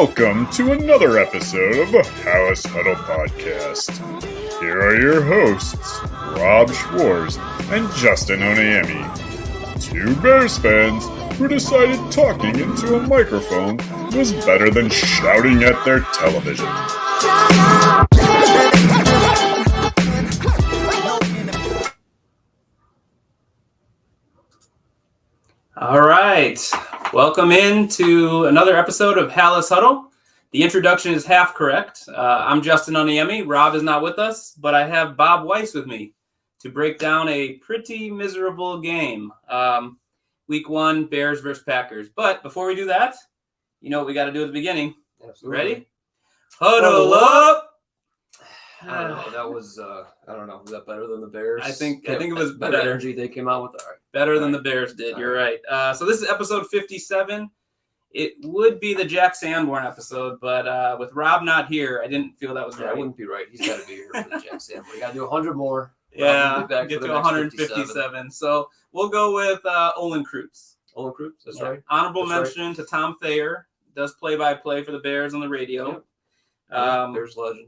Welcome to another episode of the Halas Huddle podcast. Here are your hosts, Rob Schwartz and Justin Onayemi, two Bears fans who decided talking into a microphone was better than shouting at their television. All right. Welcome in to another episode of Halas Huddle. The introduction is half correct. I'm Justin Onayemi. Rob is not with us, but I have Bob Weiss with me to break down a pretty miserable game. Week 1, Bears versus Packers. But before we do that, you know what we got to do at the beginning. Absolutely. Ready? Huddle up! I don't know. That was, I don't know. Was that better than the Bears? I think it was better energy they came out with. All right. Better than the Bears did. You're right. So this is episode 57. It would be the Jack Sanborn episode, but with Rob not here, I didn't feel that was right. That wouldn't be right. He's got to be here for the Jack Sanborn. We got to do 100 more. Yeah, get to 157. So we'll go with Olin Kreutz. Olin Kreutz, that's right. Honorable mention to Tom Thayer. Does play-by-play for the Bears on the radio. Yep. Bears legend.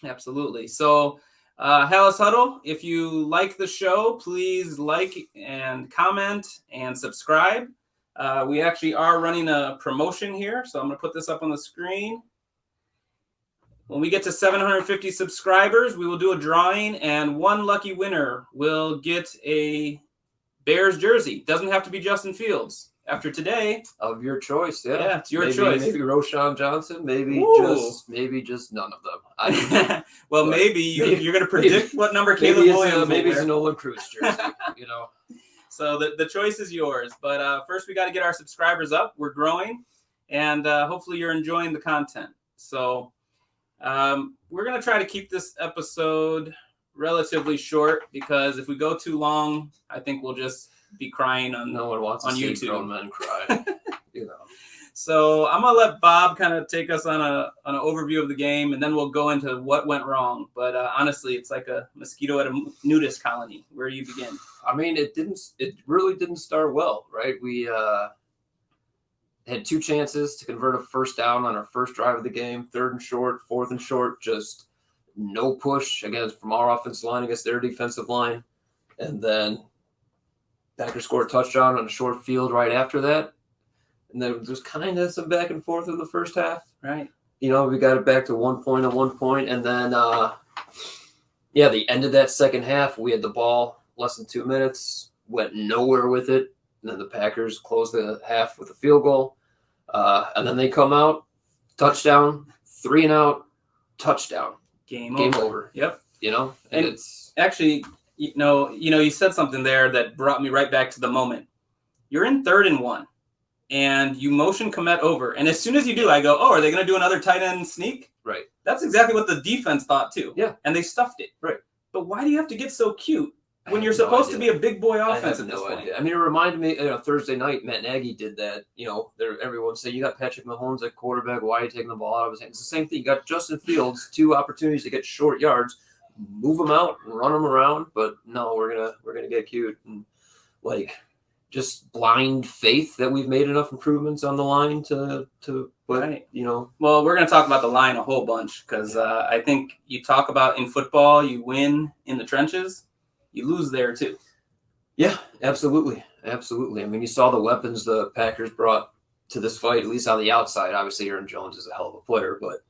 Absolutely. So, Halas Huddle, if you like the show, please like and comment and subscribe. We actually are running a promotion here, so I'm going to put this up on the screen. When we get to 750 subscribers, we will do a drawing, and one lucky winner will get a Bears jersey. Doesn't have to be Justin Fields. After today, of your choice, yeah, it's your choice. Maybe Roshan Johnson, maybe just none of them. Well, maybe you're going to predict what number Caleb Williams. Maybe it's an Olin Kreutz jersey. You know. So the choice is yours. But first, we got to get our subscribers up. We're growing, and hopefully, you're enjoying the content. So we're going to try to keep this episode relatively short because if we go too long, I think we'll just be crying on no one wants to see YouTube. Grown men cry, you know. So I'm gonna let Bob kind of take us on an overview of the game, and then we'll go into what went wrong. But honestly, it's like a mosquito at a nudist colony. Where do you begin? I mean, it really didn't start well, right? We had two chances to convert a first down on our first drive of the game, 3rd and short, 4th and short, just no push against from our offensive line against their defensive line, and then Packers scored a touchdown on a short field right after that. And then there's kind of some back and forth in the first half. Right. You know, we got it back to 1 point at one point. And then, the end of that second half, we had the ball less than 2 minutes, went nowhere with it. And then the Packers closed the half with a field goal. And then they come out, touchdown, 3 and out, touchdown. Game over. Yep. You know, and it's actually – You said something there that brought me right back to the moment. You're in 3rd and 1, and you motion Komet over. And as soon as you do, I go, are they going to do another tight end sneak? Right. That's exactly what the defense thought, too. Yeah. And they stuffed it. Right. But why do you have to get so cute when you're supposed to be a big boy offense at this point? Idea. I mean, it reminded me, Thursday night, Matt Nagy did that. You know, everyone said, you got Patrick Mahomes at quarterback. Why are you taking the ball out of his hands? It's the same thing. You got Justin Fields, 2 opportunities to get short yards. Move them out, run them around, but no, we're gonna get cute and just blind faith that we've made enough improvements on the line to right. You know. Well, we're gonna talk about the line a whole bunch because I think you talk about in football, you win in the trenches, you lose there too. Yeah, absolutely. I mean, you saw the weapons the Packers brought to this fight, at least on the outside. Obviously, Aaron Jones is a hell of a player, but.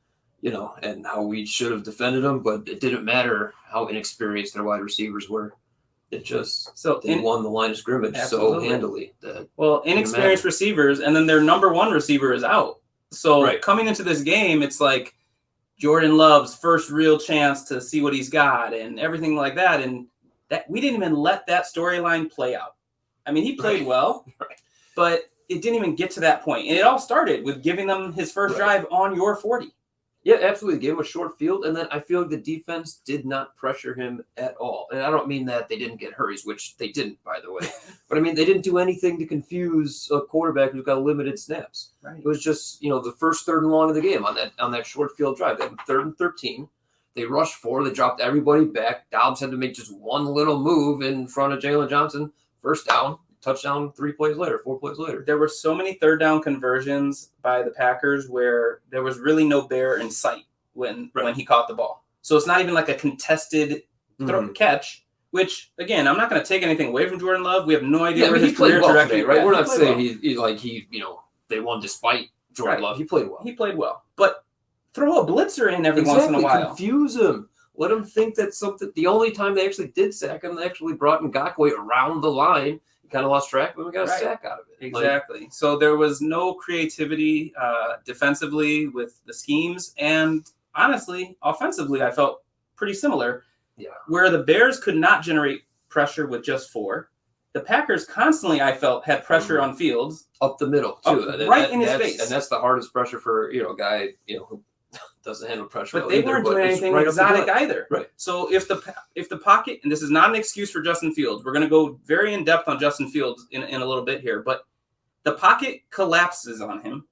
You know, and how we should have defended them, but it didn't matter how inexperienced their wide receivers were. It just they won the line of scrimmage so handily. Inexperienced receivers, and then their number 1 receiver is out. So coming into this game, it's like Jordan Love's first real chance to see what he's got and everything like that. And that we didn't even let that storyline play out. I mean, he played well, but it didn't even get to that point. And it all started with giving them his first drive on your 40. Yeah, absolutely. Gave him a short field, and then I feel like the defense did not pressure him at all. And I don't mean that they didn't get hurries, which they didn't, by the way. But I mean, they didn't do anything to confuse a quarterback who's got limited snaps. Right. It was just, the first 3rd and long of the game on that short field drive. They had 3rd and 13. They rushed 4. They dropped everybody back. Dobbs had to make just one little move in front of Jalen Johnson. First down. touchdown 3 plays later, 4 plays later. There were so many third down conversions by the Packers where there was really no bear in sight when he caught the ball. So it's not even like a contested catch, which, again, I'm not going to take anything away from Jordan Love. We have no idea where his career trajectory, right? We're not saying well. they won despite Jordan Love. He played well. He played well. But throw a blitzer in every once in a while. Confuse him. Let him think that's something. The only time they actually did sack him, they actually brought Ngakoue around the line. He kind of lost track of him and got a sack out of it. Exactly. So there was no creativity defensively with the schemes. And honestly, offensively, I felt pretty similar. Yeah. Where the Bears could not generate pressure with just 4. The Packers constantly, I felt, had pressure on Fields. Up the middle, too. In his face. And that's the hardest pressure for, a guy, who doesn't handle pressure. But they weren't doing anything exotic either. Right. So if the pocket, and this is not an excuse for Justin Fields, we're going to go very in depth on Justin Fields in a little bit here, but the pocket collapses on him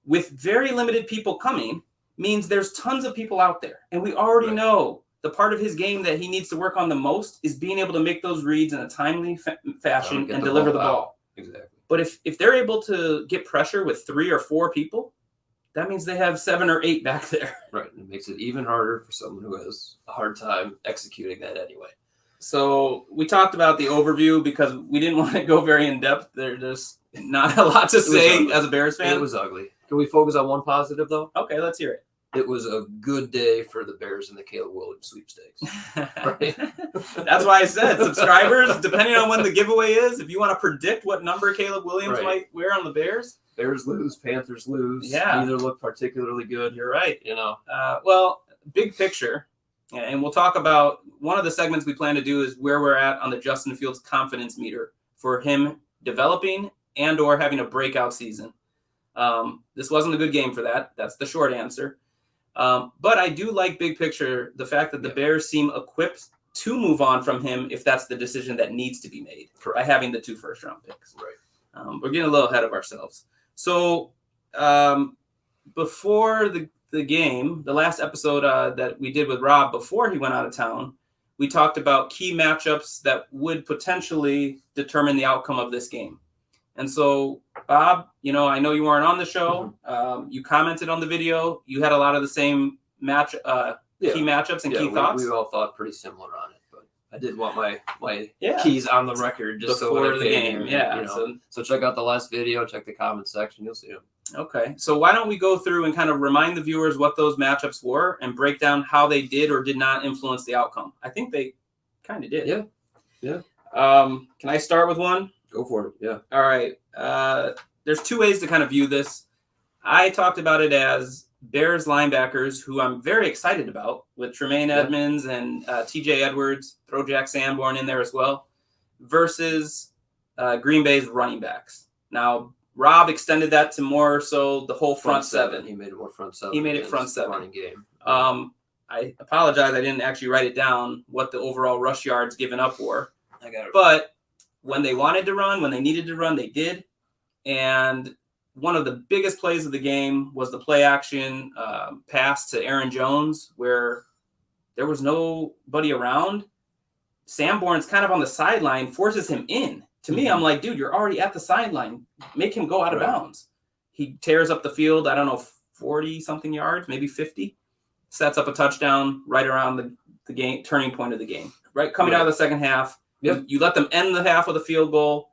with very limited people coming means there's tons of people out there. And we already know the part of his game that he needs to work on the most is being able to make those reads in a timely fashion and deliver the ball. Exactly. But if they're able to get pressure with 3 or 4 people, that means they have 7 or 8 back there. Right. It makes it even harder for someone who has a hard time executing that anyway. So we talked about the overview because we didn't want to go very in depth. There's not a lot to say as a Bears fan. It was ugly. Can we focus on one positive, though? Okay, let's hear it. It was a good day for the Bears in the Caleb Williams sweepstakes. Right? That's why I said subscribers, depending on when the giveaway is, if you want to predict what number Caleb Williams might wear on the Bears. Bears lose, Panthers lose. Yeah. Neither look particularly good. You're right. Well, big picture, and we'll talk about one of the segments we plan to do is where we're at on the Justin Fields confidence meter for him developing and or having a breakout season. This wasn't a good game for that. That's the short answer. But I do like big picture, the fact that the Bears seem equipped to move on from him if that's the decision that needs to be made by having the 2 first-round picks. Right. We're getting a little ahead of ourselves. So before the game, the last episode that we did with Rob before he went out of town, we talked about key matchups that would potentially determine the outcome of this game. And so, Bob, I know you weren't on the show. You commented on the video. You had a lot of the same key matchups and key thoughts. We all thought pretty similar on it, but I did want my keys on the record just before the game. So check out the last video. Check the comment section. You'll see them. Okay. So why don't we go through and kind of remind the viewers what those matchups were and break down how they did or did not influence the outcome? I think they kind of did. Yeah. Can I start with one? Go for it. Yeah. All right. There's 2 ways to kind of view this. I talked about it as Bears linebackers, who I'm very excited about, with Tremaine Edmonds and TJ Edwards, throw Jack Sanborn in there as well, versus Green Bay's running backs. Now, Rob extended that to more so the whole front seven. He made it more front seven. He made it front seven. Running game. I apologize. I didn't actually write it down what the overall rush yards given up were. I got it. But when they wanted to run, when they needed to run, they did. And one of the biggest plays of the game was the play action pass to Aaron Jones, where there was nobody around. Sanborn's kind of on the sideline, forces him in. To me, I'm like, dude, you're already at the sideline. Make him go out of bounds. He tears up the field, 40-something yards, maybe 50. Sets up a touchdown right around the game, turning point of the game. Right, coming out of the second half. Yep. You let them end the half with a field goal.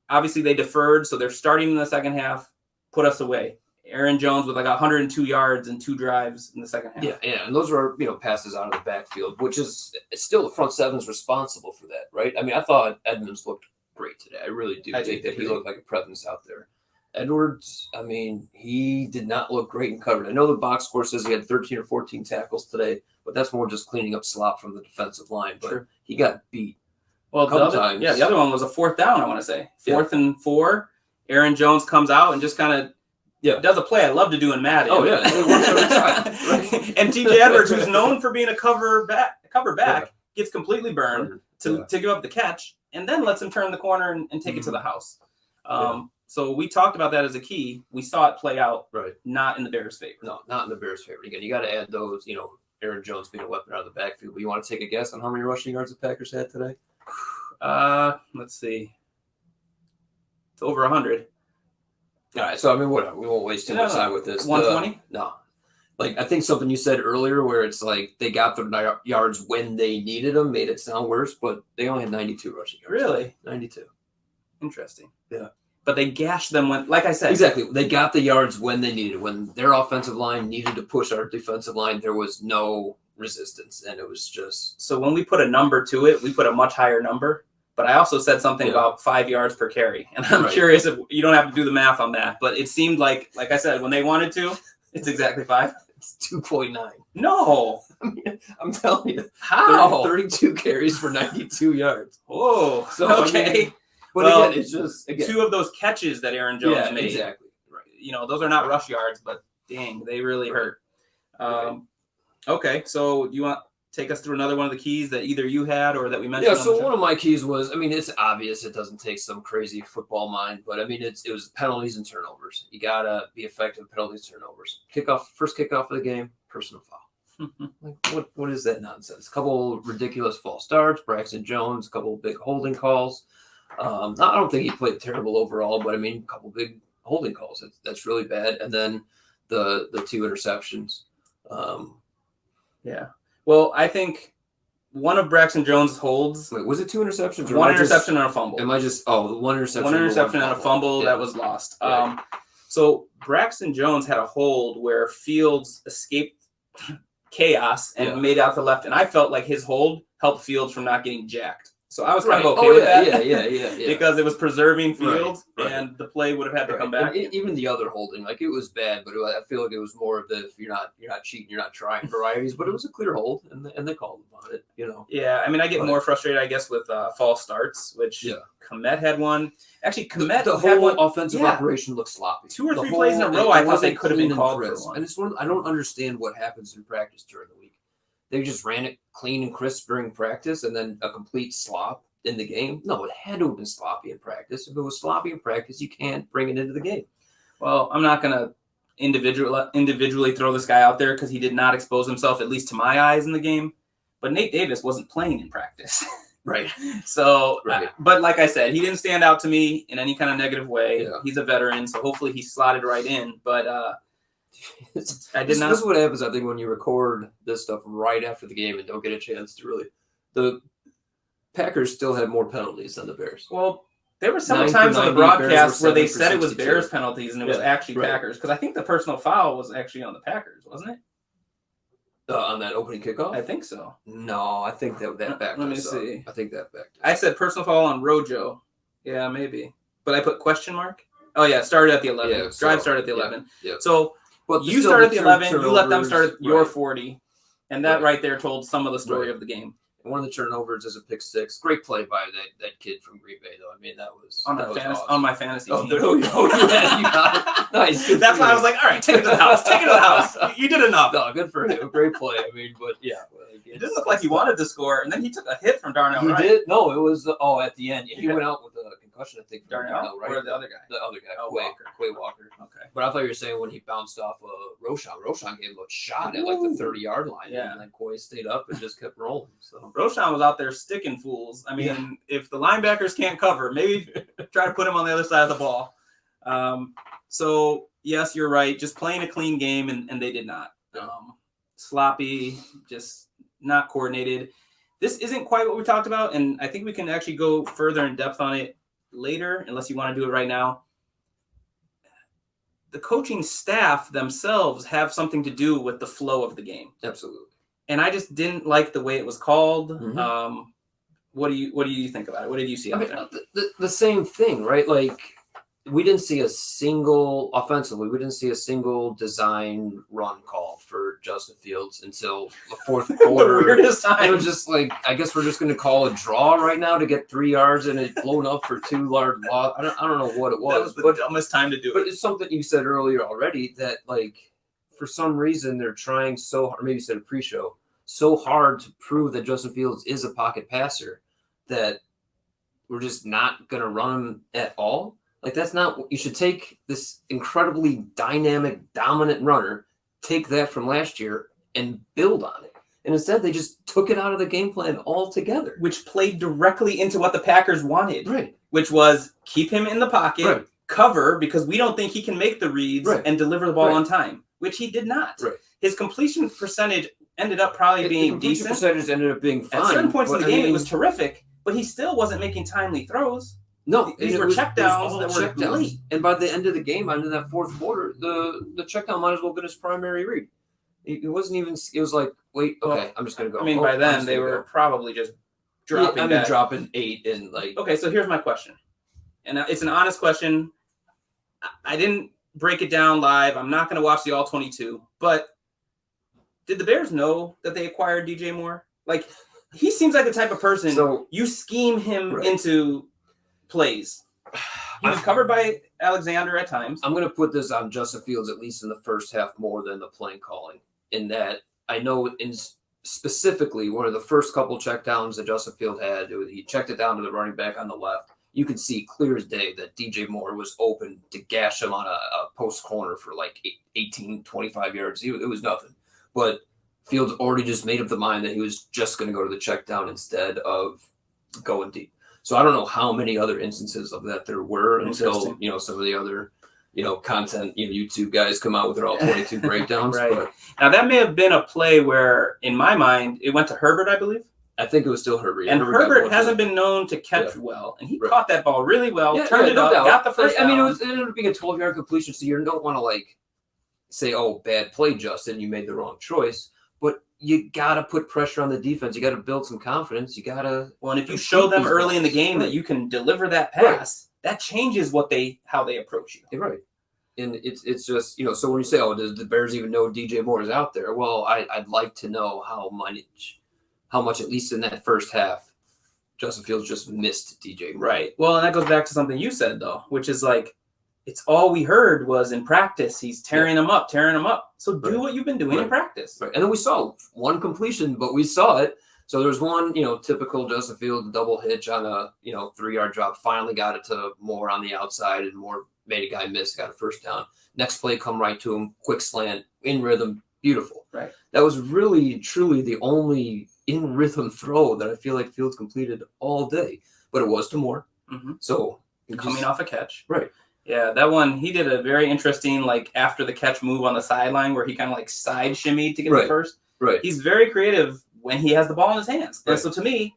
Obviously, they deferred, so they're starting in the second half. Put us away. Aaron Jones with 102 yards and 2 drives in the second half. Yeah, and those were passes out of the backfield, which is still the front seven's responsible for that, right? I mean, I thought Edmonds looked great today. I really do think that he looked like a presence out there. Edwards, I mean, he did not look great in coverage. I know the box score says he had 13 or 14 tackles today, but that's more just cleaning up slop from the defensive line. But he got beat. Well, the other one was a 4th down, I want to say. 4th and 4. Aaron Jones comes out and just kind of does a play I love to do in Madden. Oh, yeah. It works every time. Right? And TJ Edwards, who's known for being a cover back, gets completely burned to give up the catch and then lets him turn the corner and take it to the house. So we talked about that as a key. We saw it play out, not in the Bears' favor. No, not in the Bears' favor. Again, you got to add those, Aaron Jones being a weapon out of the backfield. But you want to take a guess on how many rushing yards the Packers had today? Let's see. It's over 100. All right, so I mean, whatever. We won't waste too much time with this. 120? No. Like, I think something you said earlier where it's like they got their yards when they needed them made it sound worse, but they only had 92 rushing yards. Really? 92. Interesting. Yeah. But they gashed them when, like I said. Exactly. They got the yards when they needed it. When their offensive line needed to push our defensive line, there was no resistance, and it was just. So when we put a number to it, we put a much higher number. But I also said something about 5 yards per carry. And I'm curious if you don't have to do the math on that. But it seemed like I said, when they wanted to, it's exactly 5. It's 2.9. No. I mean, I'm telling you. How? 32 carries for 92 yards. Oh, So, okay. I mean, but well, again, it's just. Again, 2 of those catches that Aaron Jones made. Exactly. Right. You know, those are not rush yards, but dang, they really hurt. Okay, so you want take us through another one of the keys that either you had or that we mentioned? Yeah, so one of my keys was, I mean, it's obvious it doesn't take some crazy football mind, but I mean, it was penalties and turnovers. You got to be effective with penalties and turnovers. First kickoff of the game, personal foul. Like, what is that nonsense? A couple ridiculous false starts, Braxton Jones, a couple big holding calls. I don't think he played terrible overall, but I mean, a couple big holding calls. That's really bad. And then the 2 interceptions. Yeah. Well, I think one of Braxton Jones' holds. Wait, was it 2 interceptions? Or one interception and a fumble. Am I just? Oh, one interception. One interception and a fumble that was lost. Right. So Braxton Jones had a hold where Fields escaped chaos and made out to the left, and I felt like his hold helped Fields from not getting jacked. So I was kind of okay with that. Yeah. Because it was preserving Fields, right. and the play would have had to come back. And even the other holding, like it was bad, but I feel like it was more of the if you're not cheating, you're not trying varieties. But it was a clear hold, and they called about it. You know. Yeah, I mean, I get more frustrated, I guess, with false starts, which Komet had one. Actually, Komet the had whole one. offensive operation looked sloppy. 2 or 3 plays in a row, I thought they could have been called for one. And it's I don't understand what happens in practice during the week. They just ran it clean and crisp during practice, and then a complete slop in the game. No, it had to have been sloppy in practice. If it was sloppy in practice, you can't bring it into the game. Well, I'm not going to individually throw this guy out there because he did not expose himself, at least to my eyes, in the game. But Nate Davis wasn't playing in practice. Right. So, but like I said, he didn't stand out to me in any kind of negative way. Yeah. He's a veteran, so hopefully he slotted right in. But This is what happens, I think, when you record this stuff right after the game and don't get a chance to really. The Packers still had more penalties than the Bears. Well, there were several times on the broadcast where they said it was Bears penalties and it was actually Packers. Because I think the personal foul was actually on the Packers, wasn't it? On that opening kickoff? I think so. No, I think that backed Let me see. I think that backed I said personal foul on Rojo. Yeah, maybe. But I put question mark? Oh, yeah, started at the 11. Yeah, Drive started at the 11. Yeah. So you started at the 11, you let them start at your 40. And that right there told some of the story of the game. One of the turnovers is a pick 6. Great play by that kid from Green Bay, though. I mean, that was awesome. On my fantasy team. Yeah, you got it. Nice. That's why I was like, all right, take it to the house. Take it to the house. You did enough. No, good for him. Great play. I mean, but yeah. It didn't look like he wanted to score, and then he took a hit from Darnell Wright. He did? No, it was, at the end. He went out with a concussion, I think. Darnell, right? Or the other guy? The other guy, Quay Walker. Okay. But I thought you were saying when he bounced off Roshan. Roshan gave him a shot at like the 30-yard line. Yeah. And then Quay stayed up and just kept rolling. So Roshan was out there sticking fools. I mean, if the linebackers can't cover, maybe try to put him on the other side of the ball. So, yes, you're right. Just playing a clean game, and they did not. Sloppy, just not coordinated. This isn't quite what we talked about, and I think we can actually go further in depth on it later, unless you want to do it right now. The coaching staff themselves have something to do with the flow of the game. Absolutely. And I just didn't like the way it was called. Mm-hmm. What do you think about it? What did you see out there? The same thing, right? Like, we didn't see a single design run call for Justin Fields until the fourth quarter. The weirdest time. It was just like, I guess we're just going to call a draw right now to get 3 yards and it blown up for 2 large loss. I don't know what it was. That was the dumbest time to do it. But it's something you said earlier already that, like, for some reason they're trying so hard, maybe you said a pre-show, so hard to prove that Justin Fields is a pocket passer that we're just not going to run him at all. Like, that's not – you should take this incredibly dynamic, dominant runner, take that from last year, and build on it. And instead, they just took it out of the game plan altogether. Which played directly into what the Packers wanted. Right. Which was keep him in the pocket, Right. cover, because we don't think he can make the reads Right. and deliver the ball Right. on time, which he did not. Right. His completion percentage ended up probably being the decent. percentage ended up being fine. At certain points in the game, it it was terrific, but he still wasn't making timely throws. No, These were checkdowns that were late. And by the end of the game, into that fourth quarter, the checkdown might as well have been his primary read. It wasn't even. It was like, wait, okay, Well, I'm just gonna go. I mean, by then they were probably just dropping. Dropping 8 and like. Okay, so here's my question, and it's an honest question. I didn't break it down live. I'm not going to watch the all 22, but did the Bears know that they acquired DJ Moore? Like, he seems like the type of person you scheme him into plays. He was covered by Alexander at times. I'm going to put this on Justin Fields, at least in the first half, more than the play calling. In that, I know specifically one of the first couple checkdowns that Justin Field had, he checked it down to the running back on the left. You could see clear as day that DJ Moore was open to gash him on a post corner for like 18, 25 yards. It was nothing. But Fields already just made up the mind that he was just going to go to the check down instead of going deep. So I don't know how many other instances of that there were until, some of the other, content, YouTube guys come out with their all 22 breakdowns. Right. But now that may have been a play where, in my mind, it went to Herbert, I believe. I think it was still Herbert. And Herbert hasn't been known to catch well. And he caught that ball really well, turned it up, got the first down. I mean, it ended up being a 12-yard completion, so you don't want to, say, oh, bad play, Justin, you made the wrong choice. But you got to put pressure on the defense. You got to build some confidence. You got to... Well, and if you show them early in the game that you can deliver that pass, that changes how they approach you. Right. And it's just, so when you say, oh, does the Bears even know DJ Moore is out there? Well, I'd like to know how much, at least in that first half, Justin Fields just missed DJ Moore. Right. Well, and that goes back to something you said, though, which is it's all we heard was in practice, he's tearing them up. So do what you've been doing in practice. Right. And then we saw one completion, but we saw it. So there's one, typical Justin Fields double hitch on a, 3-yard drop, finally got it to Moore on the outside, and Moore made a guy miss, got a first down. Next play, come right to him, quick slant, in rhythm, beautiful. Right. That was really, truly the only in rhythm throw that I feel like Fields completed all day, but it was to Moore. Mm-hmm. So coming off a catch. Right. Yeah, that one, he did a very interesting, after the catch move on the sideline where he kind of side shimmied to get the first. Right. He's very creative when he has the ball in his hands. Right. And so to me,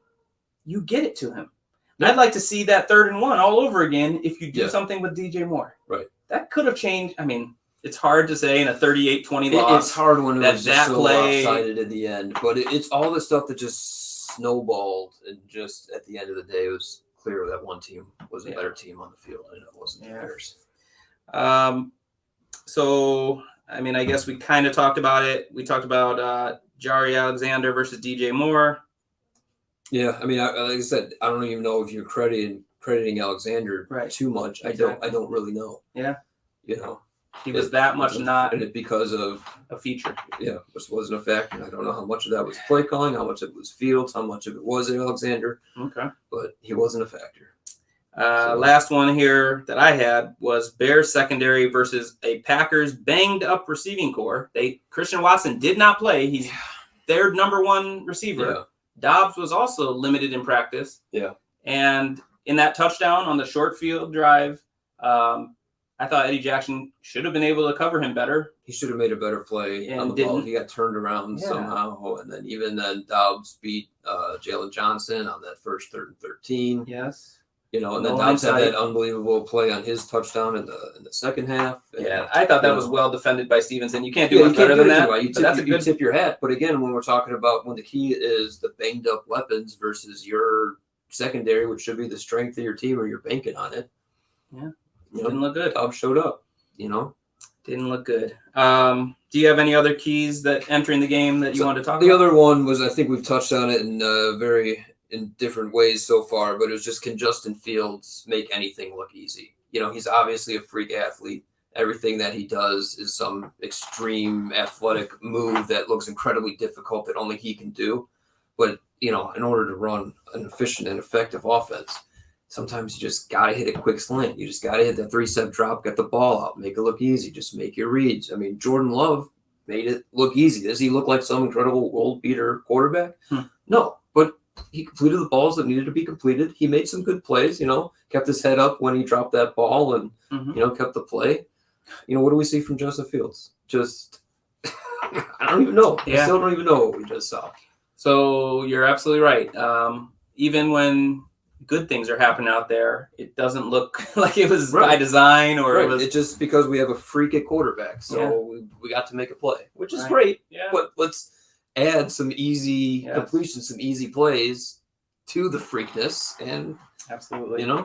you get it to him. I'd like to see that 3rd and 1 all over again if you do something with DJ Moore. Right. That could have changed. I mean, it's hard to say in a 38-20 loss. It's hard when it was just so play lopsided in the end. But it's all the stuff that just snowballed. And just at the end of the day, it was clear that one team was a better team on the field. And it wasn't the Bears. So, I mean, I guess we kind of talked about it. We talked about Jari Alexander versus DJ Moore. Yeah, I mean, like I said, I don't even know if you're crediting Alexander too much. Exactly. I don't really know. Yeah, he was that much not because of a feature. Yeah, just wasn't a factor. I don't know how much of that was play calling, how much of it was Fields, how much of it was Alexander. Okay, but he wasn't a factor. Last one here that I had was Bears secondary versus a Packers banged up receiving core. Christian Watson did not play. He's their number 1 receiver. Yeah. Dobbs was also limited in practice. Yeah. And in that touchdown on the short field drive, I thought Eddie Jackson should have been able to cover him better. He should have made a better play on the ball. He got turned around somehow. And then Dobbs beat Jalen Johnson on that first 3rd and 13. Yes. And then Dobbs had that unbelievable play on his touchdown in the second half. I thought that was well defended by Stevenson. You can't do much better than that. You tip your hat. But again, when we're talking about when the key is the banged up weapons versus your secondary, which should be the strength of your team, or you're banking on it. Yeah, didn't look good. Dobbs showed up. Didn't look good. Do you have any other keys that entering the game that you want to talk about? The other one was, I think we've touched on it in different ways so far, but it was just, can Justin Fields make anything look easy? He's obviously a freak athlete. Everything that he does is some extreme athletic move that looks incredibly difficult that only he can do. But, in order to run an efficient and effective offense, sometimes you just got to hit a quick slant. You just got to hit that 3-step drop, get the ball out, make it look easy, just make your reads. I mean, Jordan Love made it look easy. Does he look like some incredible world beater quarterback? Hmm. No, but he completed the balls that needed to be completed. He made some good plays, kept his head up when he dropped that ball and, kept the play. What do we see from Joseph Fields? Just, I don't even know. Yeah. I still don't even know what we just saw. So you're absolutely right. Even when good things are happening out there, it doesn't look like it was by design or it was. It's just because we have a freak at quarterback. So we got to make a play, which is great. Yeah. But let's add some easy completions, some easy plays to the freakness. And absolutely. All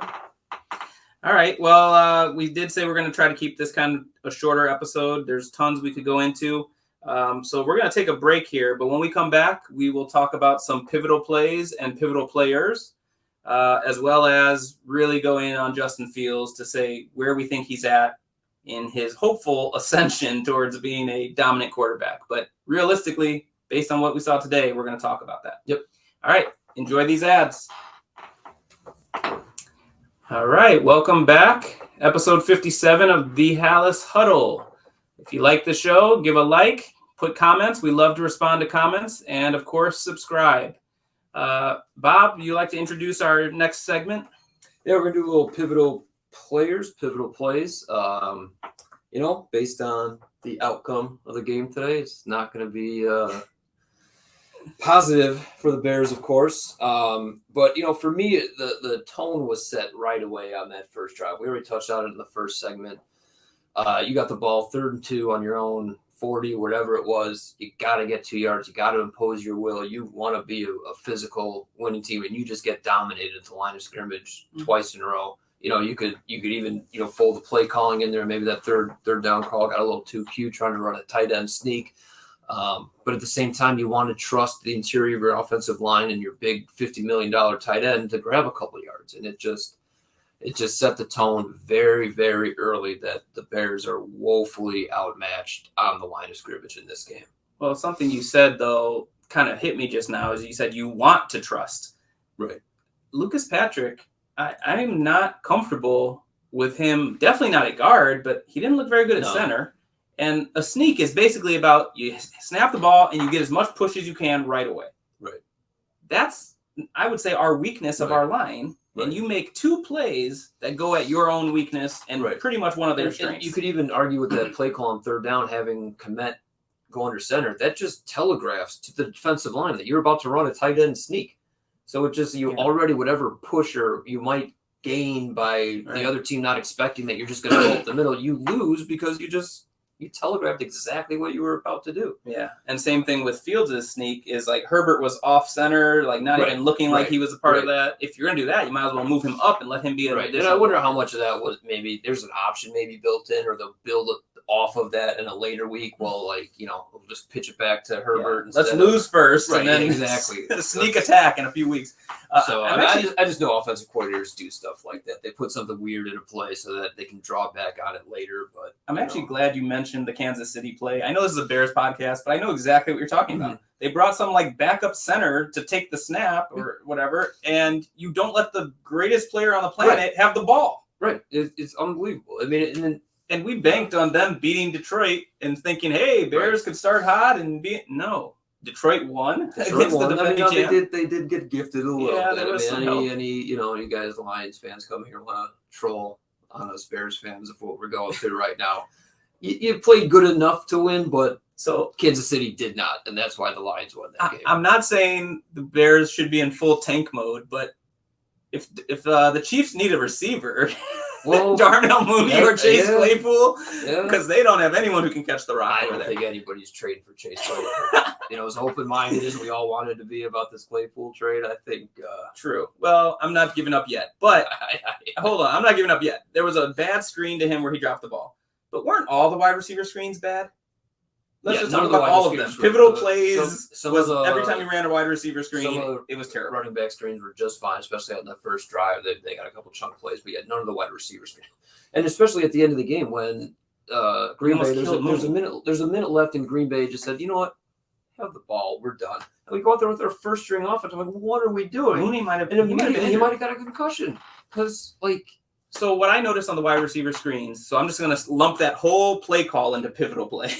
right. Well, we did say we're going to try to keep this kind of a shorter episode. There's tons we could go into. So we're going to take a break here. But when we come back, we will talk about some pivotal plays and pivotal players, as well as really go in on Justin Fields to say where we think he's at in his hopeful ascension towards being a dominant quarterback. But realistically, based on what we saw today, we're going to talk about that. Yep. All right. Enjoy these ads. All right, welcome back. Episode 57 of the Halas Huddle. If you like the show, give a like, put comments. We love to respond to comments. And, of course, subscribe. Bob, you like to introduce our next segment? Yeah, we're going to do a little pivotal plays. Based on the outcome of the game today, it's not going to be positive for the Bears, of course. But for me, the tone was set right away on that first drive. We already touched on it in the first segment. You got the ball 3rd and 2 on your own 40, whatever it was. You got to get 2 yards. You got to impose your will. You want to be a physical winning team, and you just get dominated at the line of scrimmage twice in a row. You could even fold the play calling in there. Maybe that third down call got a little too cute, trying to run a tight end sneak. But at the same time, you want to trust the interior of your offensive line and your big $50 million tight end to grab a couple of yards. And it just set the tone very, very early that the Bears are woefully outmatched on the line of scrimmage in this game. Well, something you said, though, kind of hit me just now is you said you want to trust. Right. Lucas Patrick, I'm not comfortable with him. Definitely not at guard, but he didn't look very good at center. And a sneak is basically about you snap the ball and you get as much push as you can right away. Right. That's, I would say, our weakness of our line. Right. And you make 2 plays that go at your own weakness and pretty much one of their strengths. And you could even argue with that play call on 3rd down, having Kmet go under center. That just telegraphs to the defensive line that you're about to run a tight end sneak. So it just, already, whatever pusher you might gain by the other team not expecting that you're just going to go up the middle, you lose because you telegraphed exactly what you were about to do. Yeah. And same thing with Fields' sneak is like Herbert was off center, like not even looking like he was a part of that. If you're going to do that, you might as well move him up and let him be an addition. And I wonder how much of that was maybe there's an option maybe built in, or they'll build off of that in a later week. Well, we'll just pitch it back to Herbert. Yeah. Let's lose first and then exactly sneak attack in a few weeks. I just know offensive coordinators do stuff like that. They put something weird in a play so that they can draw back on it later. But I'm actually glad you mentioned the Kansas City play. I know this is a Bears podcast, but I know exactly what you're talking about. They brought some backup center to take the snap or whatever, and you don't let the greatest player on the planet have the ball. Right. It's unbelievable. I mean, and we banked on them beating Detroit and thinking, hey, Bears could start hot and no. Detroit won against the defending champ. They did get gifted a little bit. There was some help. You guys Lions fans come here want to troll on us Bears fans of what we're going through right now. You played good enough to win, but Kansas City did not, and that's why the Lions won that game. I'm not saying the Bears should be in full tank mode, but if the Chiefs need a receiver, Darnell Mooney or Chase Claypool, because they don't have anyone who can catch the rock. I don't think anybody's trading for Chase Claypool. As open-minded as we all wanted to be about this Claypool trade, I think. True. Well, I'm not giving up yet, but hold on, I'm not giving up yet. There was a bad screen to him where he dropped the ball, but weren't all the wide receiver screens bad? Let's just talk about all of them. Pivotal plays. Every time we ran a wide receiver screen, it was terrible. Running back screens were just fine, especially on the first drive. They got a couple chunk plays, but none of the wide receiver screens. And especially at the end of the game when Green Bay, there's a minute left, and Green Bay just said, you know what, have the ball, we're done. And we go out there with our first string offense. I'm like, what are we doing? Mooney might have got a concussion because So what I noticed on the wide receiver screens, so I'm just going to lump that whole play call into pivotal play.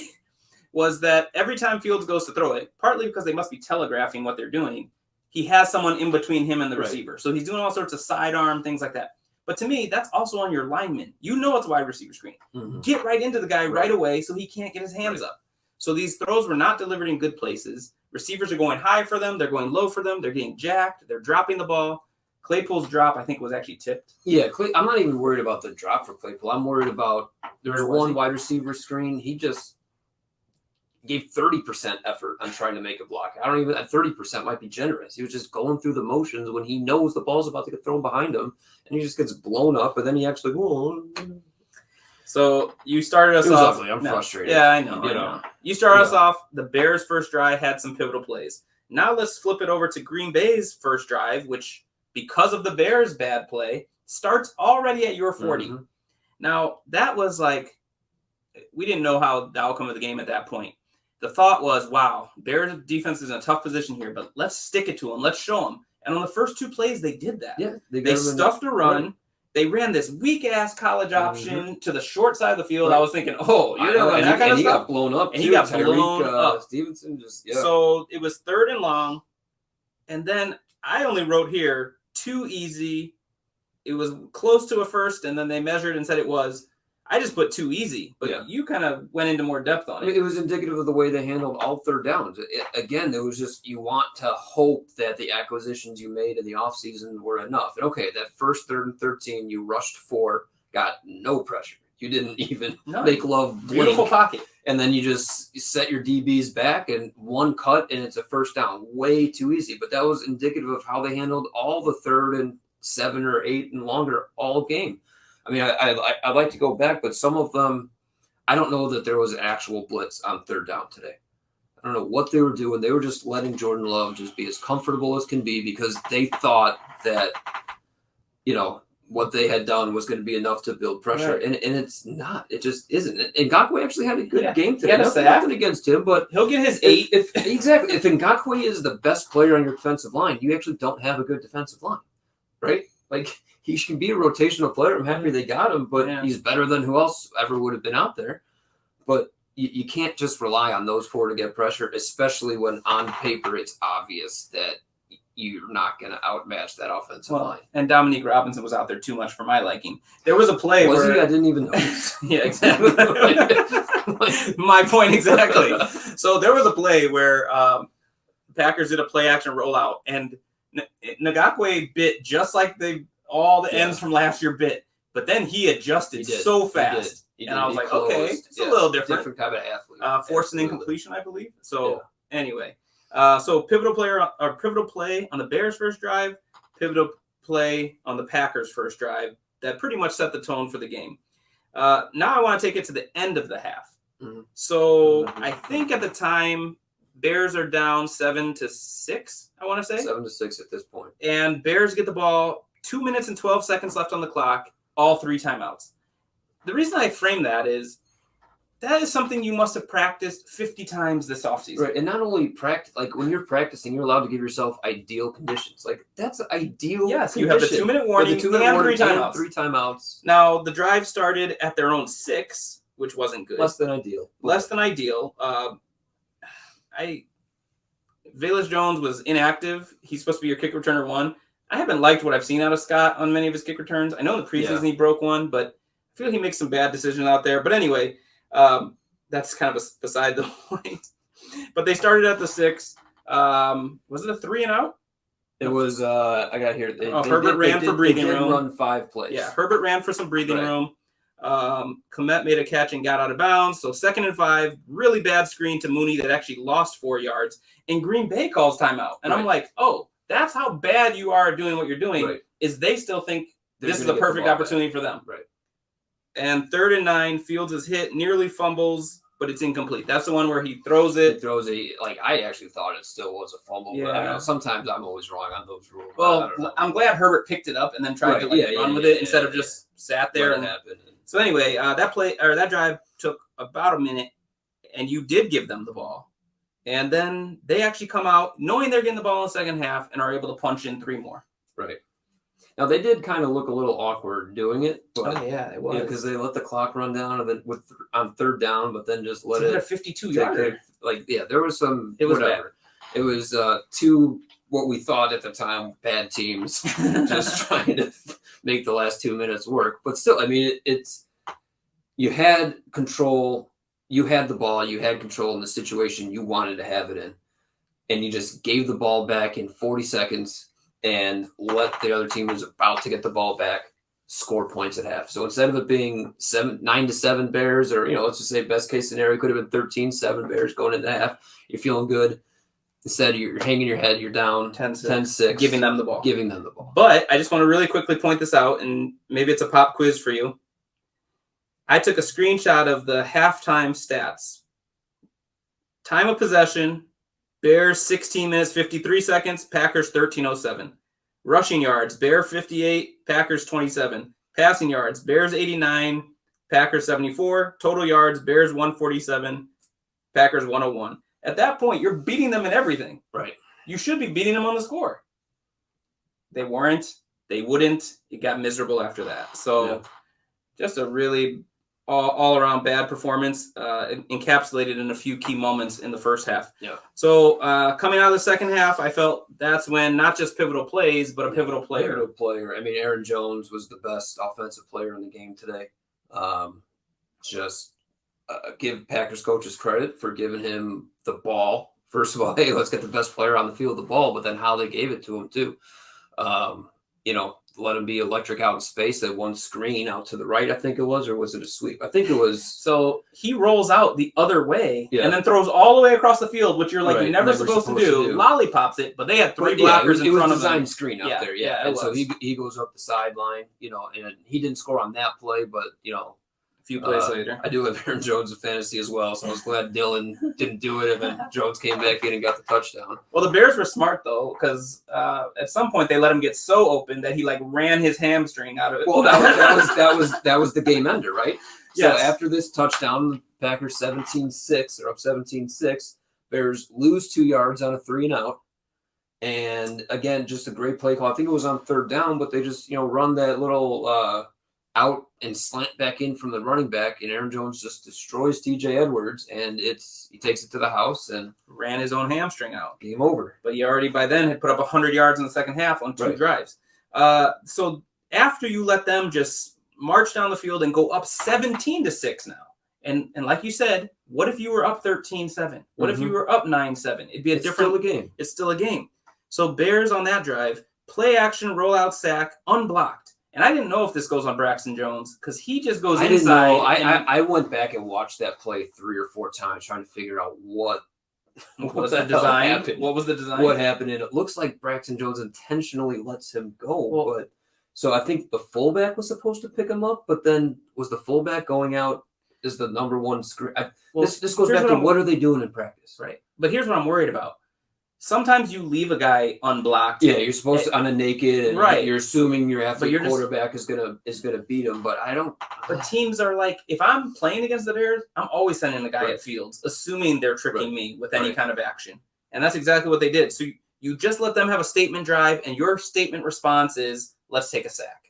was that every time Fields goes to throw it, partly because they must be telegraphing what they're doing, he has someone in between him and the receiver. So he's doing all sorts of sidearm, things like that. But to me, that's also on your lineman. You know it's a wide receiver screen. Mm-hmm. Get right into the guy right away so he can't get his hands up. So these throws were not delivered in good places. Receivers are going high for them. They're going low for them. They're getting jacked. They're dropping the ball. Claypool's drop, I think, was actually tipped. Yeah, I'm not even worried about the drop for Claypool. I'm worried about there was one wide receiver screen. He just gave 30% effort on trying to make a block. I don't even, at 30% might be generous. He was just going through the motions when he knows the ball's about to get thrown behind him, and he just gets blown up, and then he actually, So you started us off. Ugly. I'm frustrated. Yeah, I know. You started us off. The Bears' first drive had some pivotal plays. Now let's flip it over to Green Bay's first drive, which, because of the Bears' bad play, starts already at your 40. Mm-hmm. Now, that was like, we didn't know how the outcome of the game at that point. The thought was, wow, Bears defense is in a tough position here, but let's stick it to them. Let's show them. And on the first 2 plays, they did that. Yeah, they stuffed a run. Right. They ran this weak-ass college option to the short side of the field. Right. I was thinking, oh, you're going to run that kind of stuff? He got blown up, and he got blown up. Stevenson just, So it was 3rd and long. And then I only wrote here, too easy. It was close to a first, and then they measured and said it was. I just put too easy, but you kind of went into more depth on it. It was indicative of the way they handled all 3rd downs. Again, there was just, you want to hope that the acquisitions you made in the offseason were enough. And okay, that first 3rd and 13, you rushed 4, got no pressure. You didn't even make love blink. Beautiful pocket. And then you just set your DBs back and 1 cut, and it's a first down. Way too easy. But that was indicative of how they handled all the 3rd and 7 or 8 and longer all game. I mean, I'd like to go back, but some of them, I don't know that there was an actual blitz on 3rd down today. I don't know what they were doing. They were just letting Jordan Love just be as comfortable as can be because they thought that, what they had done was going to be enough to build pressure. Right. And it's not. It just isn't. And Ngakoue actually had a good game today. Nothing against him, but he'll get his 8. Exactly. If Ngakoue is the best player on your defensive line, you actually don't have a good defensive line, right? Like, he should be a rotational player. I'm happy they got him, but he's better than who else ever would have been out there. But you can't just rely on those 4 to get pressure, especially when on paper it's obvious that you're not going to outmatch that offensive line. And Dominique Robinson was out there too much for my liking. There was a play where he? I didn't even notice. Yeah, exactly. My point exactly. So there was a play where Packers did a play action rollout, and Ngakoue bit just like all the ends from last year bit, but then he adjusted so fast. He did. And I was like, closed. Okay, it's a little different type of athlete. Forced an incompletion, I believe. So anyway. So pivotal play on the Bears' first drive, pivotal play on the Packers' first drive. That pretty much set the tone for the game. Now I want to take it to the end of the half. Mm-hmm. So I think at the time, Bears are down 7-6, I want to say. 7-6 at this point. And Bears get the ball, 2 minutes and 12 seconds left on the clock, all 3 timeouts. The reason I frame that is something you must have practiced 50 times this offseason. Right, and not only practice, like when you're practicing, you're allowed to give yourself ideal conditions. Like, that's ideal. Yes, condition. You have the 2-minute warning, and 3 timeouts. 3 timeouts. Now, the drive started at their own 6, which wasn't good. Less than ideal. Velus Jones was inactive. He's supposed to be your kick returner 1. I haven't liked what I've seen out of Scott on many of his kick returns. I know in the preseason he broke one, but I feel he makes some bad decisions out there. But anyway, that's kind of beside the point. But they started at the 6. Was it a 3 and out? It was. I got here. Herbert ran for breathing room. Run 5 plays. Yeah, Herbert ran for some breathing room. Komet made a catch and got out of bounds. So 2nd and 5, really bad screen to Mooney that actually lost 4 yards. And Green Bay calls timeout. And I'm like, oh, that's how bad you are doing what you're doing. Right. Is they still think this is a perfect opportunity for them. Right. And 3rd and 9, Fields is hit, nearly fumbles, but it's incomplete. That's the one where he throws it. He throws I actually thought it still was a fumble. Yeah. But I don't know, sometimes I'm always wrong on those rules. Well, I'm glad Herbert picked it up and then tried to run with it instead of just sat there. So anyway, that drive took about a minute, and you did give them the ball. And then they actually come out knowing they're getting the ball in the second half and are able to punch in 3 more. Right. Now they did kind of look a little awkward doing it, but yeah, it was. because they let the clock run down and then on third down, but then just let it it a 52-yarder. There was some. It was whatever. Bad. It was two what we thought at the time bad teams just trying to make the last 2 minutes work. But still, I mean, it's you had control, you had the ball, you had control in the situation you wanted to have it in, and you just gave the ball back in 40 seconds. And let the other team who's about to get the ball back score points at half. So instead of it being 9-7 Bears, or let's just say best case scenario could have been 13-7 Bears going into half. You're feeling good. Instead, you're hanging your head. You're down 10-6, giving them the ball. But I just want to really quickly point this out, and maybe it's a pop quiz for you. I took a screenshot of the halftime stats. Time of possession. Bears 16 minutes 53 seconds, Packers 13:07. Rushing yards, Bears 58, Packers 27. Passing yards, Bears 89, Packers 74. Total yards, Bears 147, Packers 101. At that point, you're beating them in everything. Right. You should be beating them on the score. They weren't. They wouldn't. It got miserable after that. So just a really all around bad performance, encapsulated in a few key moments in the first half. Yeah. So coming out of the second half, I felt that's when not just pivotal plays, but a pivotal player. I mean, Aaron Jones was the best offensive player in the game today. Give Packers coaches credit for giving him the ball. First of all, hey, let's get the best player on the field the ball, but then how they gave it to him too. Let him be electric out in space. That one screen out to the right, I think it was, or was it a sweep? I think it was. So he rolls out the other way and then throws all the way across the field, which you're you're never supposed to do. Lollipops it, but they had three blockers in front of him. It was a designed screen out there, and so he goes up the sideline, and he didn't score on that play, but a few plays later. I do have Aaron Jones in fantasy as well, so I was glad Dylan didn't do it, and then Jones came back in and got the touchdown. Well, the Bears were smart, though, because at some point they let him get so open that he ran his hamstring out of it. Well, that was the game ender, right? Yes. So after this touchdown, the Packers 17-6, they're up 17-6. Bears lose 2 yards on a 3-and-out. And again, just a great play call. I think it was on third down, but they just, run that little out and slant back in from the running back, and Aaron Jones just destroys TJ Edwards, and he takes it to the house and ran his own hamstring out. Game over. But he already by then had put up 100 yards in the second half on 2 drives. So after you let them just march down the field and go up 17-6 now, and like you said, what if you were up 13-7? What if you were up 9-7? It'd be a different game. It's still a game. So Bears on that drive, play action, rollout sack, unblocked. And I didn't know if this goes on Braxton Jones because he just goes inside. Didn't know. I went back and watched that play 3 or 4 times trying to figure out what was the design happened. What was the design? What happened? And it looks like Braxton Jones intentionally lets him go. So I think the fullback was supposed to pick him up, but then was the fullback going out as the number one screen? This goes back to what are they doing in practice? Right. But here's what I'm worried about. Sometimes you leave a guy unblocked. Yeah, you're supposed to on a naked, and you're assuming your athlete quarterback is gonna beat him. But I don't. But teams are like, if I'm playing against the Bears, I'm always sending the guy at fields, assuming they're tricking me with any kind of action, and that's exactly what they did. So you just let them have a statement drive, and your statement response is, "Let's take a sack."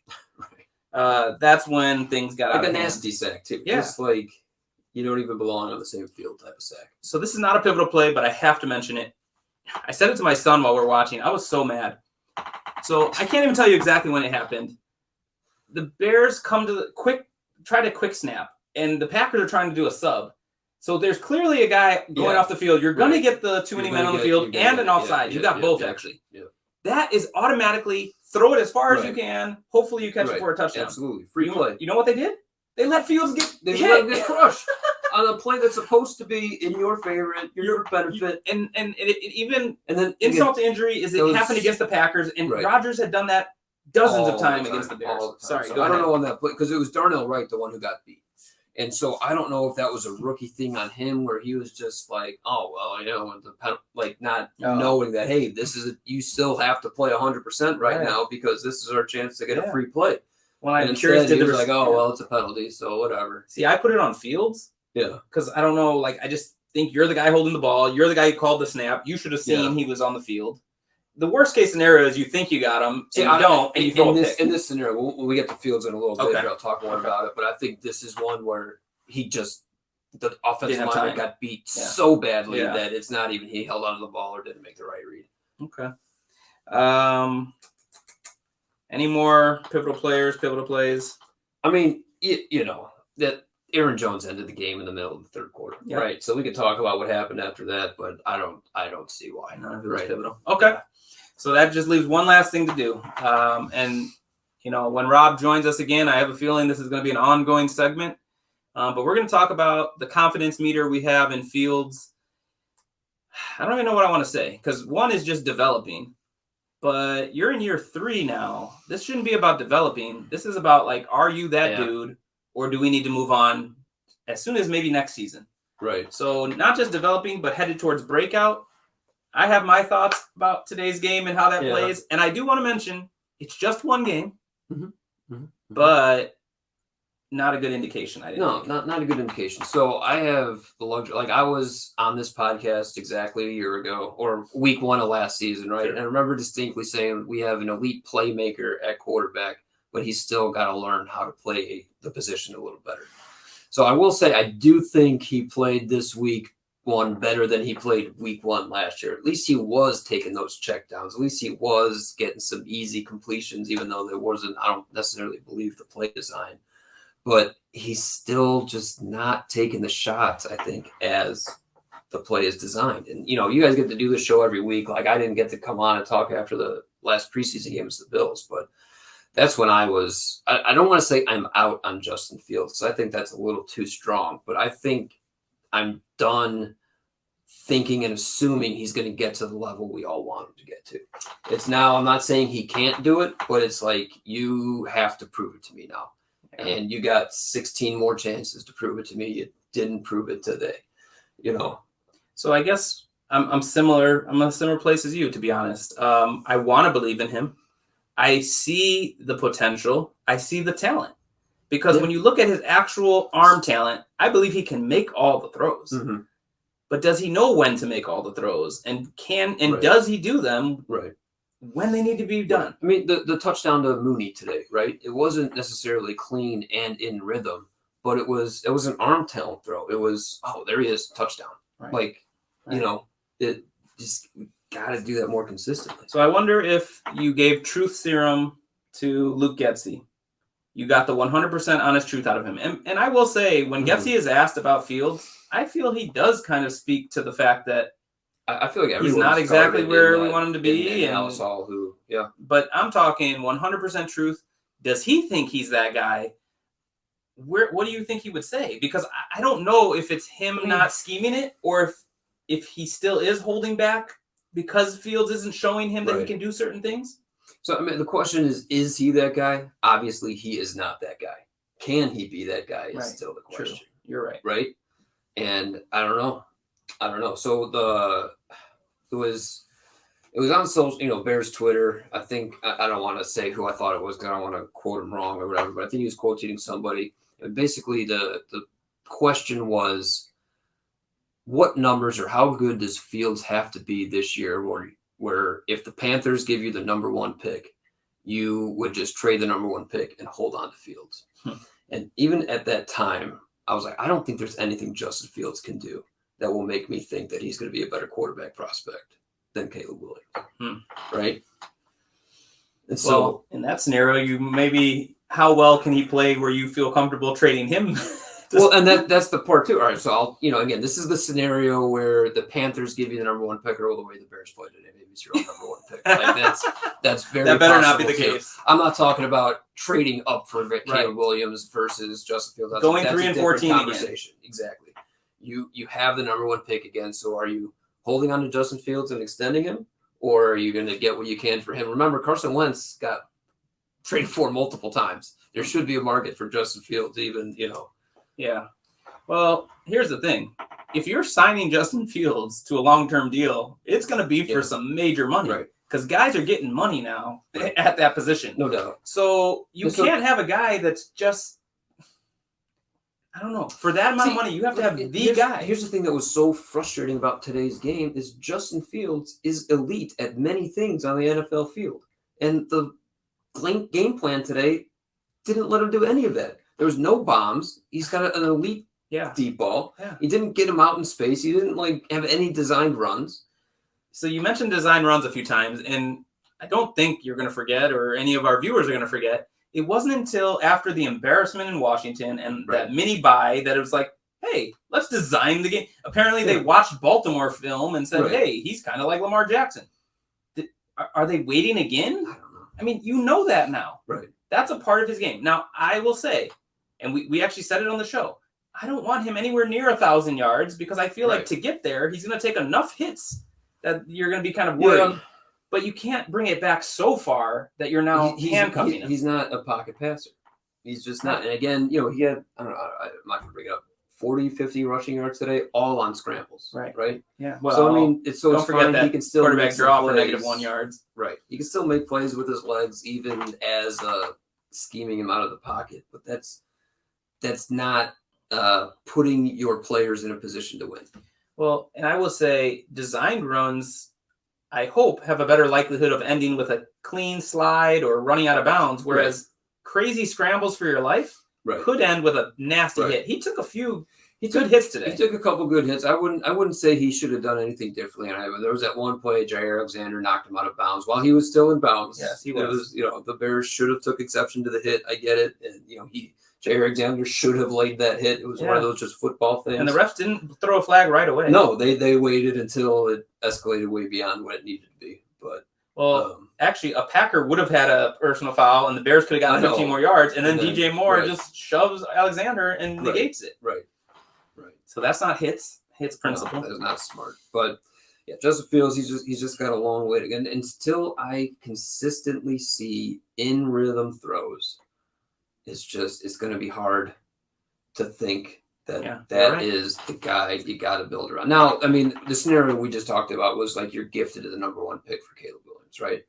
That's when things got out of hand. Like a nasty sack too. Yeah. Just like you don't even belong on the same field type of sack. So this is not a pivotal play, but I have to mention it. I said it to my son while we're watching. I was so mad. So I can't even tell you exactly when it happened. The Bears come to try to quick snap, and the Packers are trying to do a sub. So there's clearly a guy going off the field. You're going to get the too many men on the field and an offside. You got both, actually. Yeah. That is automatically throw it as far as you can. Hopefully you catch it for a touchdown. Absolutely. Free play. You know what they did? They let Fields get let him get crushed. On a play that's supposed to be in your favorite, your benefit, and then insult to injury is it happened against the Packers, and Rodgers had done that dozens of times against the Bears. Sorry, so I don't know on that play because it was Darnell Wright, the one who got beat, and so I don't know if that was a rookie thing on him where he was just like, oh well, I know, knowing that hey, this is you still have to play 100% right now because this is our chance to get a free play. Well, I'm curious. He was like, oh well, it's a penalty, so whatever. See, I put it on Fields. Yeah. Because I don't know, I just think you're the guy holding the ball. You're the guy who called the snap. You should have seen he was on the field. the worst case scenario is you think you got him and you don't, and you throw a pick. In this scenario, when we get to Fields in a little bit, Okay. I'll talk more about it. But I think this is one where the offensive Didn't have lineman time. got beat so badly Yeah. that it's not even he held onto the ball or didn't make the right read. Okay. Any more pivotal plays? I mean, you know, that Aaron Jones ended the game in the middle of the third quarter, right? So we could talk about what happened after that, but I don't see why. None of it was pivotal. Okay. So that just leaves one last thing to do. And, you know, when Rob joins us again, I have a feeling this is going to be an ongoing segment. But we're going to talk about the confidence meter we have in Fields. I don't even know what I want to say, because one is just developing. But you're in year 3 now. This shouldn't be about developing. This is about, like, are you that dude, or do we need to move on as soon as maybe next season? Right. So not just developing, but headed towards breakout. I have my thoughts about today's game and how that plays. And I do want to mention, it's just one game, but not a good indication. Not a good indication. So I have the luxury, like I was on this podcast exactly a year ago, or week 1 of last season, right? Sure. And I remember distinctly saying we have an elite playmaker at quarterback, but he's still got to learn how to play the position a little better. So I will say I do think he played this week 1 better than he played week 1 last year. At least he was taking those checkdowns. At least he was getting some easy completions, even though there wasn't, I don't necessarily believe the play design. But he's still just not taking the shots, I think, as the play is designed. And, you know, you guys get to do the show every week. Like, I didn't get to come on and talk after the last preseason game against the Bills. But that's when I don't want to say I'm out on Justin Fields, because I think that's a little too strong. But I think I'm done thinking and assuming he's going to get to the level we all want him to get to. It's now, I'm not saying he can't do it, but it's like, you have to prove it to me now. And you got 16 more chances to prove it to me. You didn't prove it today, you know? So I guess I'm similar. I'm in a similar place as you, to be honest. I want to believe in him. I see the potential. I see the talent. Because when you look at his actual arm talent, I believe he can make all the throws. Mm-hmm. But does he know when to make all the throws? And does he do them when they need to be done? I mean, the touchdown to Mooney today, right? It wasn't necessarily clean and in rhythm, but it was an arm talent throw. It was, there he is, touchdown. Right. You know, it just got to do that more consistently. So I wonder if you gave truth serum to Luke Getsy. You got the 100% honest truth out of him. And I will say, when Getsy is asked about Fields, I feel he does kind of speak to the fact that I feel like he's not exactly where we want him to be. And Halas Huddle, But I'm talking 100% truth. Does he think he's that guy? What do you think he would say? Because I don't know if it's him not scheming it, or if he still is holding back because Fields isn't showing him that he can do certain things. So, I mean, the question is he that guy? Obviously, he is not that guy. Can he be that guy is still the question. True. You're right. Right? And I don't know. So it was on social, Bears Twitter. I think I don't want to say who I thought it was because I don't want to quote him wrong or whatever, but I think he was quoting somebody. And basically the question was, what numbers or how good does Fields have to be this year where if the Panthers give you the number 1 pick, you would just trade the number 1 pick and hold on to Fields? And even at that time, I was like, I don't think there's anything Justin Fields can do that will make me think that he's going to be a better quarterback prospect than Caleb Williams. Right? And so in that scenario, you maybe, how well can he play where you feel comfortable trading him? And that's the part too. All right. So again, this is the scenario where the Panthers give you the number 1 pick, or the way the Bears play today, maybe it's your own number 1 pick. Like that's very that better not possible be the too. case. I'm not talking about trading up for Caleb Williams versus Justin Fields. Going 3-14 conversation. Again. Exactly. You have the number 1 pick again. So are you holding on to Justin Fields and extending him, or are you going to get what you can for him? Remember, Carson Wentz got traded for multiple times. There should be a market for Justin Fields, even. Yeah. Well, here's the thing. If you're signing Justin Fields to a long-term deal, it's going to be for some major money. Right. Because guys are getting money now at that position. No doubt. So you can't have a guy that's just... I don't know. For that amount of money, you have to have the guy. Here's the thing that was so frustrating about today's game is Justin Fields is elite at many things on the NFL field. And the game plan today didn't let him do any of that. There was no bombs. He's got an elite deep ball. Yeah. He didn't get him out in space. He didn't have any designed runs. So you mentioned design runs a few times, and I don't think you're going to forget, or any of our viewers are going to forget, it wasn't until after the embarrassment in Washington and that mini bye that it was like, hey, let's design the game. Apparently they watched Baltimore film and said, hey, he's kind of like Lamar Jackson. Are they waiting again? I don't know. I mean, you know that now. Right. That's a part of his game. Now, I will say, and we actually said it on the show, I don't want him anywhere near 1,000 yards because I feel like to get there, he's going to take enough hits that you're going to be kind of worried. Yeah. But you can't bring it back so far that you're now handcuffing him. He's not a pocket passer. He's just not. And again, he had, I don't know, I'm not going to bring it up, 40, 50 rushing yards today, all on scrambles. Right? Yeah. Well, so, I mean, don't forget that he can still quarterback draw for -1 yards. Right. He can still make plays with his legs, even as scheming him out of the pocket. But that's not putting your players in a position to win. Well, and I will say designed runs, I hope, have a better likelihood of ending with a clean slide or running out of bounds, whereas crazy scrambles for your life could end with a nasty hit. He took a few good hits today. He took a couple good hits. I wouldn't say he should have done anything differently. There was that one play, Jair Alexander knocked him out of bounds while he was still in bounds. Yes, he was. The Bears should have took exception to the hit. I get it. And, Jair Alexander should have laid that hit. It was one of those just football things. And the refs didn't throw a flag right away. No, they waited until it escalated way beyond what it needed to be. But actually, a Packer would have had a personal foul, and the Bears could have gotten 15 more yards, and then DJ Moore just shoves Alexander and negates it. Right. So that's not hits principle. No, that is not smart. But Justin Fields, he's just got a long way to go. And until I consistently see in rhythm throws, it's going to be hard to think that is the guy you got to build around. Now, I mean, the scenario we just talked about was like you're gifted the number 1 pick for Caleb Williams, right?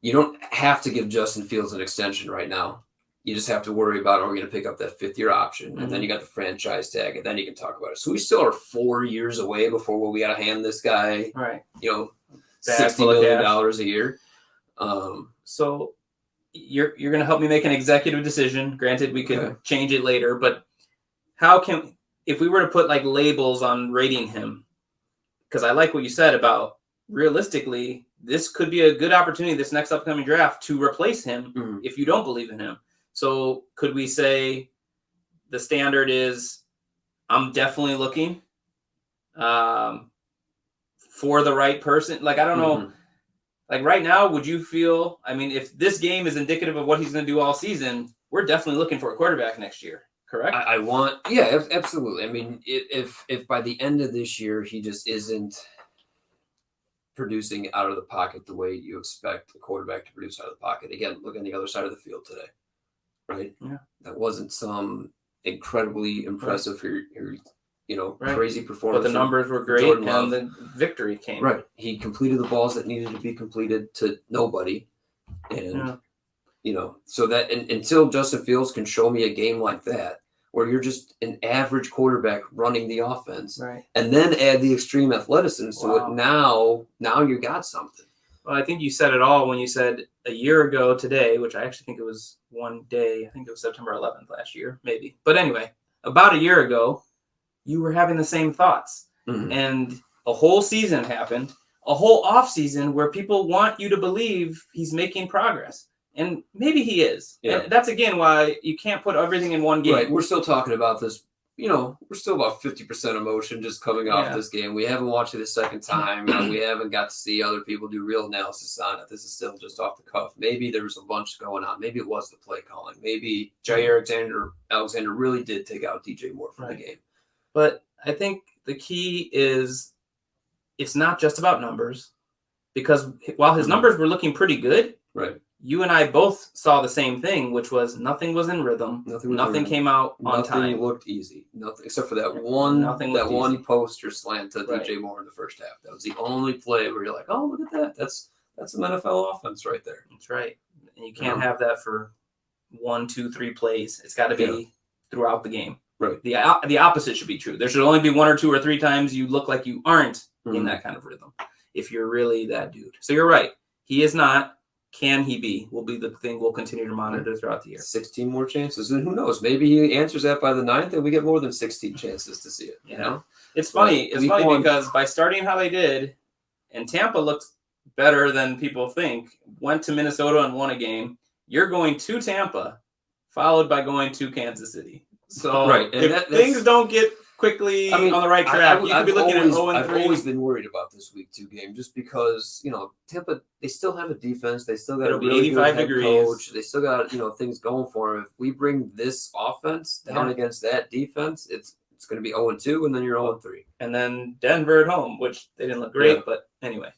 You don't have to give Justin Fields an extension right now. You just have to worry about, are we going to pick up that 5th-year option? And then you got the franchise tag, and then you can talk about it. So we still are 4 years away before we got to hand this guy, $60 million a year. So you're going to help me make an executive decision. Granted, we could change it later, but if we were to put like labels on rating him, because I like what you said about realistically, this could be a good opportunity this next upcoming draft to replace him if you don't believe in him. So could we say the standard is I'm definitely looking for the right person? Like, I don't know. Like right now, would you feel, I mean, if this game is indicative of what he's going to do all season, we're definitely looking for a quarterback next year, correct? Absolutely. I mean, if by the end of this year, he just isn't producing out of the pocket the way you expect a quarterback to produce out of the pocket. Again, look on the other side of the field today, right? Yeah. That wasn't some incredibly impressive crazy performance. But the numbers were great and the victory came. Right. He completed the balls that needed to be completed to nobody. And, so that until Justin Fields can show me a game like that, where you're just an average quarterback running the offense, and then add the extreme athleticism to it, now you got something. Well, I think you said it all when you said a year ago today, which I actually think it was one day. I think it was September 11th last year, maybe. But anyway, about a year ago, you were having the same thoughts. And a whole season happened, a whole off season where people want you to believe he's making progress. And maybe he is. Yeah. And that's, again, why you can't put everything in one game. Right. We're still talking about this. We're still about 50% emotion just coming off this game. We haven't watched it a second time. We haven't got to see other people do real analysis on it. This is still just off the cuff. Maybe there was a bunch going on. Maybe it was the play calling. Maybe Jair Alexander really did take out DJ Moore from the game. But I think the key is it's not just about numbers, because while his numbers were looking pretty good, you and I both saw the same thing, which was nothing was in rhythm. Nothing came out on time. Nothing looked easy. Nothing except for that one poster slant to DJ Moore in the first half. That was the only play where you're like, oh, look at that. That's an NFL offense right there. That's right. And you can't have that for 1, 2, 3 plays. It's got to be throughout the game. Right. The opposite should be true. There should only be 1 or 2 or 3 times you look like you aren't in that kind of rhythm if you're really that dude. So you're right. He is not. Can he be? Will be the thing we'll continue to monitor throughout the year. 16 more chances. And who knows? Maybe he answers that by the 9th and we get more than 16 chances to see it. You know? It's funny. It's funny because by starting how they did, and Tampa looked better than people think, went to Minnesota and won a game. You're going to Tampa, followed by going to Kansas City. So if things don't get quickly on the right track, you could be looking at 0-3. I've always been worried about this week 2 game just because, Tampa, they still have a defense. They still got a really 85 good head coach. They still got, things going for them. If we bring this offense down against that defense, it's going to be 0-2, and then you're 0-3. And then Denver at home, which they didn't look great, but anyway.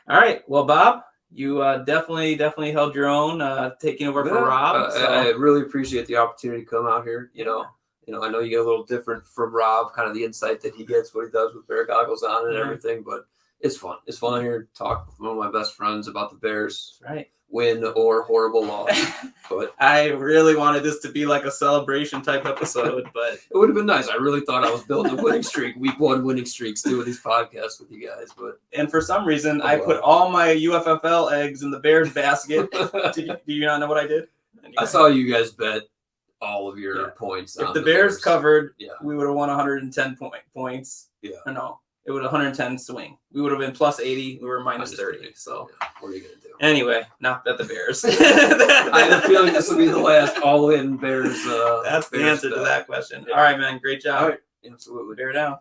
All right. Well, Bob, you definitely held your own, taking over for Rob. I really appreciate the opportunity to come out here. I know you get a little different from Rob, kind of the insight that he gets, what he does with Bear goggles on and everything, but it's fun. It's fun here to talk with one of my best friends about the Bears. Right. Win or horrible loss. But I really wanted this to be like a celebration type episode, but it would have been nice. I really thought I was building a winning streak, week 1 winning streaks, doing these podcasts with you guys. And for some reason, I put all my UFFL eggs in the Bears basket. Do you not know what I did? Anyway. I saw you guys bet all of your points. If the Bears covered, we would have won 110 points. Yeah. No, it would have 110 swing. We would have been plus 80. We were minus 30. So what are you gonna do? Anyway, not bet the Bears. I have a feeling this will be the last all-in Bears. That's the Bears answer to that question. Yeah. All right, man. Great job. All right. Absolutely. Bear down.